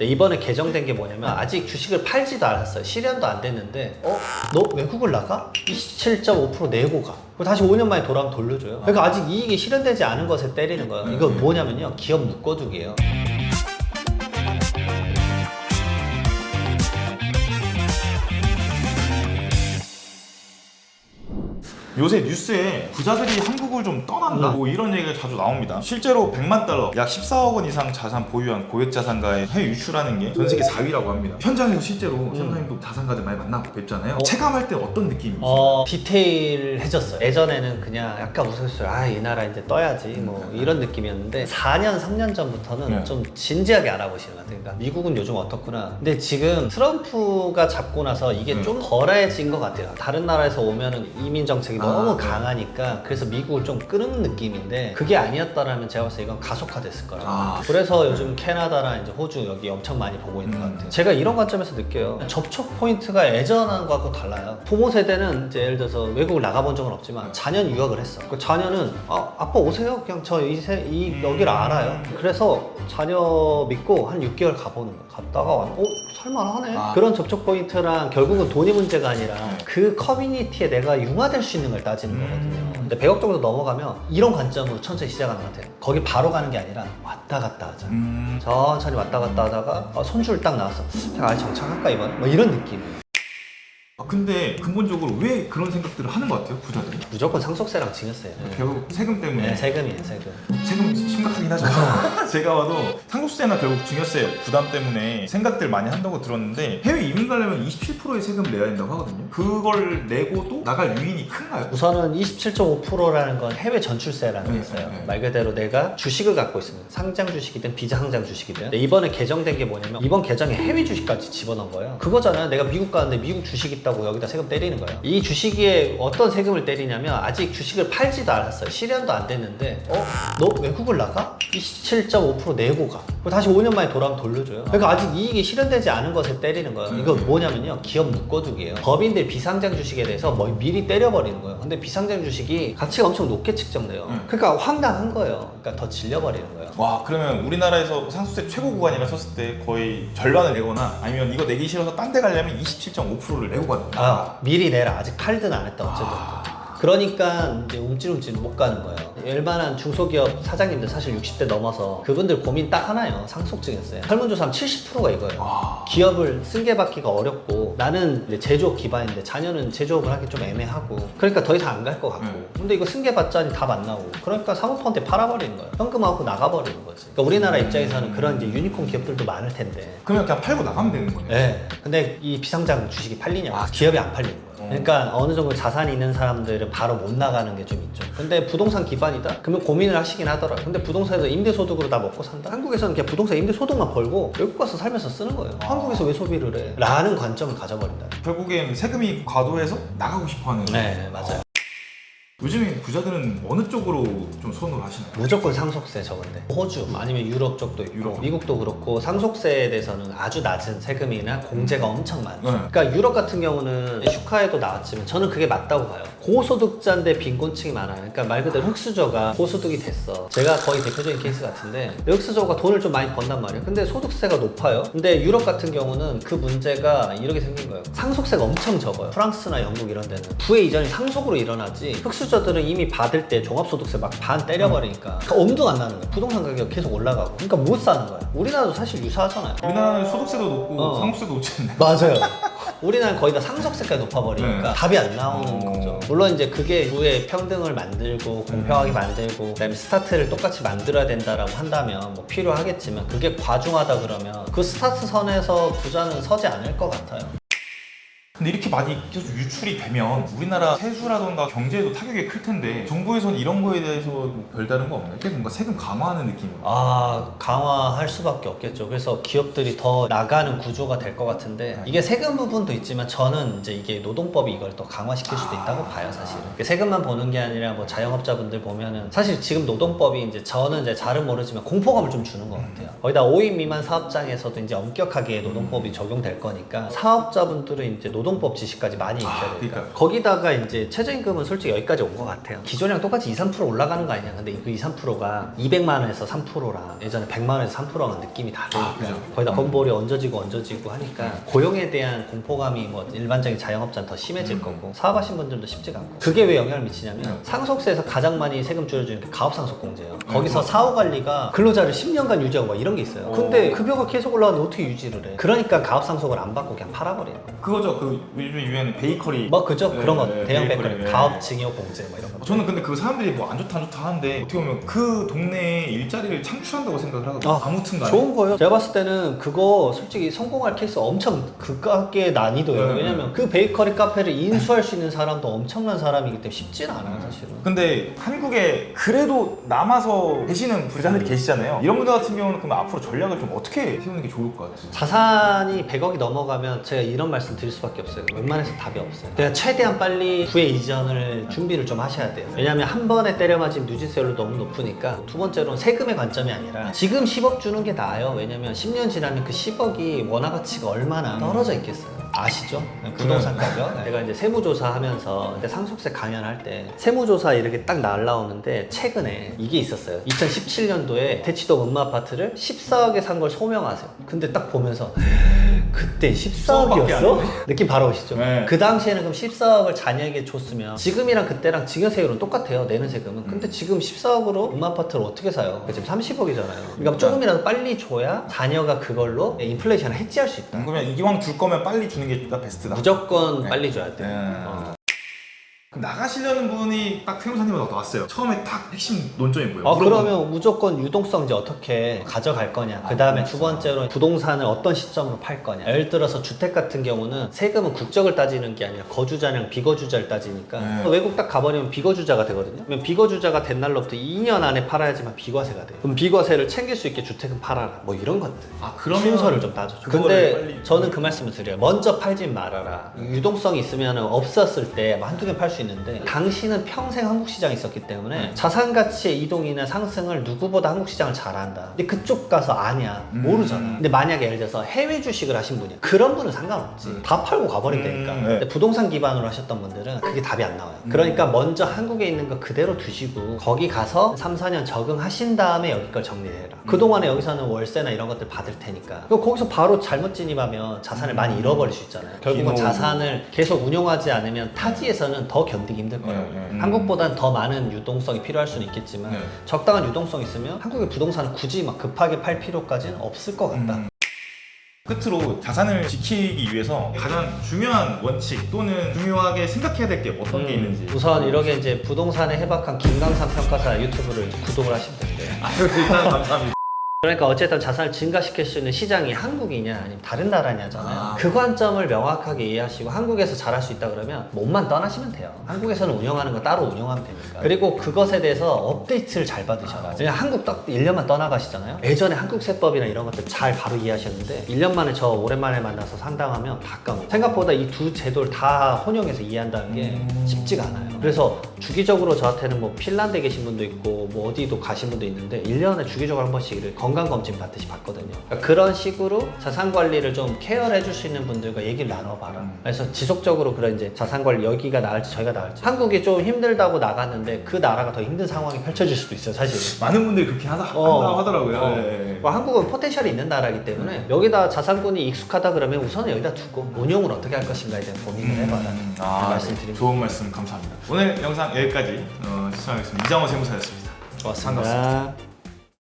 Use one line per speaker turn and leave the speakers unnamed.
이번에 개정된 게 뭐냐면 아직 주식을 팔지도 않았어요. 실현도 안 됐는데 너 외국을 나가? 27.5% 내고 가. 그리고 다시 5년 만에 돌아오면 돌려줘요. 그러니까 아직 이익이 실현되지 않은 것에 때리는 거예요. 이거 뭐냐면요, 기업 묶어두기예요.
요새 뉴스에 부자들이 한국을 좀 떠난다 뭐 이런 얘기가 자주 나옵니다. 실제로 100만 달러, 약 14억 원 이상 자산 보유한 고액자산가의 해외 유출하는 게 전 세계 4위라고 합니다. 현장에서 실제로 선생님도 자산가들 많이 만나고 뵙잖아요. 체감할 때 어떤 느낌이세요?
디테일해졌어요. 예전에는 그냥 약간 웃었어요. 아, 이 나라 이제 떠야지 뭐 이런 느낌이었는데 4년, 3년 전부터는 좀 진지하게 알아보시는 것 같아요. 그러니까 미국은 요즘 어떻구나. 근데 지금 트럼프가 잡고 나서 이게 좀 덜해진 것 같아요. 다른 나라에서 오면은 이민 정책이 너무 강하니까 그래서 미국을 좀 끄는 느낌인데, 그게 아니었다라면 제가 봤을 때 이건 가속화됐을 거예요. 그래서 요즘 캐나다나 이제 호주 여기 엄청 많이 보고 있는 것 같아요. 제가 이런 관점에서 느껴요. 접촉 포인트가 예전한 거하고 달라요. 부모 세대는 이제 예를 들어서 외국을 나가본 적은 없지만 자녀는 유학을 했어. 그 자녀는 아빠 오세요. 그냥 저 여기를 알아요. 그래서 자녀 믿고 한 6개월 가보는 거예요. 갔다가 살만하네. 그런 접촉 포인트랑 결국은 돈이 문제가 아니라 그 커뮤니티에 내가 융화될 수 있는 걸 따지는 거거든요. 근데 100억 정도 넘어가면 이런 관점으로 천천히 시작하는 것 같아요. 거기 바로 가는 게 아니라 왔다 갔다 하자. 천천히 왔다 갔다 하다가 손줄 딱 나왔어. 제가 아예 정착할까 이번에? 뭐 이런 느낌이에요.
근데 근본적으로 왜 그런 생각들을 하는 것 같아요, 부자들이?
무조건 상속세랑 징여세요.
결국 세금 때문에.
네, 세금이에요, 세금.
세금 심각하긴 하죠. 제가 봐도 상속세나 결국 증여세 부담 때문에 생각들 많이 한다고 들었는데, 해외 이민 가려면 27%의 세금을 내야 된다고 하거든요. 그걸 내고도 나갈 유인이 큰가요?
우선은 27.5%라는 건 해외 전출세라는 게 있어요. 말 그대로 내가 주식을 갖고 있습니다. 상장 주식이든 비상장 주식이든. 근데 이번에 개정된 게 뭐냐면 이번 개정에 해외 주식까지 집어넣은 거예요. 그거잖아요. 내가 미국 가는데 미국 주식 있다고 여기다 세금 때리는 거예요. 이 주식에 어떤 세금을 때리냐면 아직 주식을 팔지도 않았어요. 실현도 안 됐는데 너 외국을 나가? 27.5% 내고 가. 그리고 다시 5년 만에 돌아오면 돌려줘요. 그러니까 아직 이익이 실현되지 않은 것에 때리는 거예요. 이거 뭐냐면요, 기업 묶어두기예요. 법인들 비상장 주식에 대해서 미리 때려버리는 거예요. 근데 비상장 주식이 가치가 엄청 높게 측정돼요. 그러니까 황당한 거예요. 그러니까 더 질려버리는 거예요.
와, 그러면 우리나라에서 상속세 최고 구간이라 쳤을 때 거의 절반을 내거나 아니면 이거 내기 싫어서 딴 데 가려면 27.5%를 내고 가는 거야.
미리 내라. 아직 팔든 안 했다 어쨌든. 그러니까 이제 움찔움찔 못 가는 거예요. 웬만한 중소기업 사장님들 사실 60대 넘어서 그분들 고민 딱 하나예요. 상속증이었어요. 설문조사하면 70%가 이거예요. 기업을 승계받기가 어렵고, 나는 이제 제조업 기반인데 자녀는 제조업을 하기 좀 애매하고, 그러니까 더 이상 안 갈 것 같고, 근데 이거 승계받자니 답 안 나오고, 그러니까 사모펀드에 팔아버리는 거예요. 현금하고 나가버리는 거지. 그러니까 우리나라 입장에서는 그런 이제 유니콘 기업들도 많을 텐데.
그러면 그냥 팔고 나가면 되는 거네요.
네. 근데 이 비상장 주식이 팔리냐고. 기업이 안 팔리는 거예요. 그러니까 어느 정도 자산이 있는 사람들은 바로 못 나가는 게 좀 있죠. 근데 부동산 기반이다? 그러면 고민을 하시긴 하더라고요. 근데 부동산에서 임대소득으로 다 먹고 산다? 한국에서는 그냥 부동산 임대소득만 벌고 외국 가서 살면서 쓰는 거예요. 한국에서 왜 소비를 해? 라는 관점을 가져버린다.
결국엔 세금이 과도해서 나가고 싶어하는.
네, 맞아요.
요즘에 부자들은 어느 쪽으로 좀 선호를 하시나요?
무조건 상속세 적은데, 호주 아니면 유럽 쪽도 있고 미국도 그렇고 상속세에 대해서는 아주 낮은 세금이나 공제가 엄청 많죠. 그러니까 유럽 같은 경우는 슈카에도 나왔지만 저는 그게 맞다고 봐요. 고소득자인데 빈곤층이 많아요. 그러니까 말 그대로 흑수저가 고소득이 됐어. 제가 거의 대표적인 케이스 같은데, 흑수저가 돈을 좀 많이 번단 말이에요. 근데 소득세가 높아요. 근데 유럽 같은 경우는 그 문제가 이렇게 생긴 거예요. 상속세가 엄청 적어요. 프랑스나 영국 이런 데는 부의 이전이 상속으로 일어나지, 흑수저들은 이미 받을 때 종합소득세 막 반 때려버리니까 엄두가 안 나는 거예요. 부동산 가격 계속 올라가고. 그러니까 못 사는 거예요. 우리나라도 사실 유사하잖아요.
우리나라는 소득세도 높고 상속세도 높지 않나요?
맞아요. 우리나라는 거의 다 상속세까지 높아버리니까 답이 안 나오는 거죠. 물론 이제 그게 부의 평등을 만들고 공평하게 만들고 그다음에 스타트를 똑같이 만들어야 된다라고 한다면 뭐 필요하겠지만, 그게 과중하다 그러면 그 스타트 선에서 부자는 서지 않을 것 같아요.
근데 이렇게 많이 계속 유출이 되면 우리나라 세수라던가 경제에도 타격이 클 텐데, 정부에서는 이런 거에 대해서 뭐 별다른 거 없나요? 이게 뭔가 세금 강화하는 느낌으로.
강화할 수밖에 없겠죠. 그래서 기업들이 더 나가는 구조가 될 것 같은데, 이게 세금 부분도 있지만 저는 이제 이게 노동법이 이걸 더 강화시킬 수도 있다고 봐요, 사실은. 세금만 보는 게 아니라 뭐 자영업자분들 보면은 사실 지금 노동법이 이제 저는 이제 잘은 모르지만 공포감을 좀 주는 것 같아요. 거기다 5인 미만 사업장에서도 이제 엄격하게 노동법이 적용될 거니까 사업자분들은 이제 노동 노동법 지시까지 많이 익혀야 되니까.
그러니까.
거기다가 이제 최저임금은 솔직히 여기까지 온 것 같아요. 기존이랑 똑같이 2, 3% 올라가는 거 아니냐. 근데 그 2, 3%가 200만 원에서 3%랑 예전에 100만 원에서 3%랑 느낌이 다르니까
그죠.
거기다 건볼이 얹어지고 하니까 고용에 대한 공포감이 뭐 일반적인 자영업자는 더 심해질 거고 사업하신 분들도 쉽지가 않고. 그게 왜 영향을 미치냐면 상속세에서 가장 많이 세금 줄여주는 게 가업상속공제예요. 거기서 사후관리가 근로자를 10년간 유지하고 막 이런 게 있어요. 근데 급여가 계속 올라가는데 어떻게 유지를 해? 그러니까 가업상속을 안 받고 그냥 팔아버리는 거예요.
그거죠. 그 요즘 유행하는 베이커리.
뭐 그죠?
네,
그런 거
네,
대형
베이커리,
베이커리
네.
가업증여공제 뭐 이런 거.
저는 근데 그 사람들이 뭐 안 좋다 하는데 어떻게 보면 그 동네에 일자리를 창출한다고 생각을 하거든요. 아무튼 간에.
좋은 거예요. 제가 봤을 때는 그거 솔직히 성공할 케이스 엄청 극악의 난이도예요. 왜냐면 그 베이커리 카페를 인수할 수 있는 사람도 엄청난 사람이기 때문에 쉽지는 않아요, 사실은.
근데 한국에 그래도 남아서 계시는 부자들이 계시잖아요. 이런 분들 같은 경우는 그럼 앞으로 전략을 좀 어떻게 세우는 게 좋을 것 같아요?
자산이 100억이 넘어가면 제가 이런 말씀 드릴 수밖에 없어요. 웬만해서 답이 없어요. 그냥 최대한 빨리 부의 이전을 준비를 좀 하셔야 돼요. 왜냐면 한 번에 때려 맞으면 누진세율도 너무 높으니까. 두 번째로는 세금의 관점이 아니라 지금 10억 주는 게 나아요. 왜냐면 10년 지나면 그 10억이 원화 가치가 얼마나 떨어져 있겠어요. 아시죠? 부동산 가격. 제가 이제 세무조사 하면서 그때 상속세 강연할 때 세무조사 이렇게 딱 날라오는데 최근에 이게 있었어요. 2017년도에 대치동 음마아파트를 14억에 산 걸 소명하세요. 근데 딱 보면서 그때 14억이었어? 느낌 바로 오시죠?
네.
그 당시에는 그럼 14억을 자녀에게 줬으면 지금이랑 그때랑 증여세율은 똑같아요. 내는 세금은. 근데 지금 14억으로 음마아파트를 어떻게 사요? 지금 30억이잖아요. 그러니까 조금이라도 빨리 줘야 자녀가 그걸로 인플레이션을 해지할 수 있다.
그러면 이왕 줄 거면 빨리 주는 게 베스트다.
무조건 빨리 줘야 돼.
그럼 나가시려는 분이 딱 세무사님한테 왔어요. 처음에 딱 핵심 논점이 뭐예요?
그러면 무조건 유동성 이제 어떻게 가져갈 거냐. 그 다음에 두 번째로 부동산을 어떤 시점으로 팔 거냐. 예를 들어서 주택 같은 경우는 세금은 국적을 따지는 게 아니라 거주자랑 비거주자를 따지니까 외국 딱 가버리면 비거주자가 되거든요. 그러면 비거주자가 된 날로부터 2년 안에 팔아야지만 비과세가 돼요. 그럼 비과세를 챙길 수 있게 주택은 팔아라. 뭐 이런 것들.
그러면
순서를 좀 따져줘.
그거를
근데
빨리-
저는 그 말씀을 드려요. 먼저 팔진 말아라. 유동성이 있으면 없었을 때 한두 개 팔 수 있는데 당신은 평생 한국 시장에 있었기 때문에 자산 가치의 이동이나 상승을 누구보다 한국 시장을 잘 안다. 근데 그쪽 가서 아냐? 모르잖아. 근데 만약에 예를 들어서 해외 주식을 하신 분이야. 그런 분은 상관없지. 다 팔고 가버리면 되니까.
네.
근데 부동산 기반으로 하셨던 분들은 그게 답이 안 나와요. 그러니까 먼저 한국에 있는 거 그대로 두시고 거기 가서 3, 4년 적응하신 다음에 여기 걸 정리해라. 그동안에 여기서는 월세나 이런 것들 받을 테니까. 그리고 거기서 바로 잘못 진입하면 자산을 많이 잃어버릴 수 있잖아요. 결국은
비노.
자산을 계속 운용하지 않으면 타지에서는 더 견디기 힘들 거예요. 한국보다는 더 많은 유동성이 필요할 수는 있겠지만 적당한 유동성 있으면 한국의 부동산은 굳이 막 급하게 팔 필요까지는 없을 것 같다.
끝으로 자산을 지키기 위해서 가장 중요한 원칙 또는 중요하게 생각해야 될 게 어떤 게 있는지.
우선 이렇게 이제 부동산에 해박한 김강산 평가사 유튜브를 구독을 하시면 됩니다.
일단 감사합니다.
그러니까 어쨌든 자산을 증가시킬 수 있는 시장이 한국이냐 아니면 다른 나라냐잖아요. 그 관점을 명확하게 이해하시고 한국에서 잘할 수 있다 그러면 몸만 떠나시면 돼요. 한국에서는 운영하는 거 따로 운영하면 되니까. 그리고 그것에 대해서 업데이트를 잘 받으셔라. 그냥 한국 딱 1년만 떠나가시잖아요. 예전에 한국 세법이나 이런 것들 잘 바로 이해하셨는데 1년 만에 저 오랜만에 만나서 상담하면 다 까먹고. 생각보다 이 두 제도를 다 혼용해서 이해한다는 게 쉽지가 않아요. 그래서 주기적으로 저한테는 뭐 핀란드에 계신 분도 있고 뭐 어디도 가신 분도 있는데 1년에 주기적으로 한 번씩 건강검진 받듯이 받거든요. 그러니까 그런 식으로 자산관리를 좀 케어를 해줄 수 있는 분들과 얘기를 나눠봐라. 그래서 지속적으로 그런 이제 자산관리 여기가 나을지 저희가 나을지. 한국이 좀 힘들다고 나갔는데 그 나라가 더 힘든 상황이 펼쳐질 수도 있어요, 사실.
많은 분들이 그렇게 한다고 하더라고요. 네.
한국은 포텐셜이 있는 나라이기 때문에 여기다 자산군이 익숙하다 그러면 우선은 여기다 두고 운용을 어떻게 할 것인가에 대한 고민을 해봐라. 말씀드립니다.
좋은 말씀 감사합니다. 오늘 영상 여기까지 시청하겠습니다. 이장호 세무사였습니다.
고맙습니다.
반갑습니다.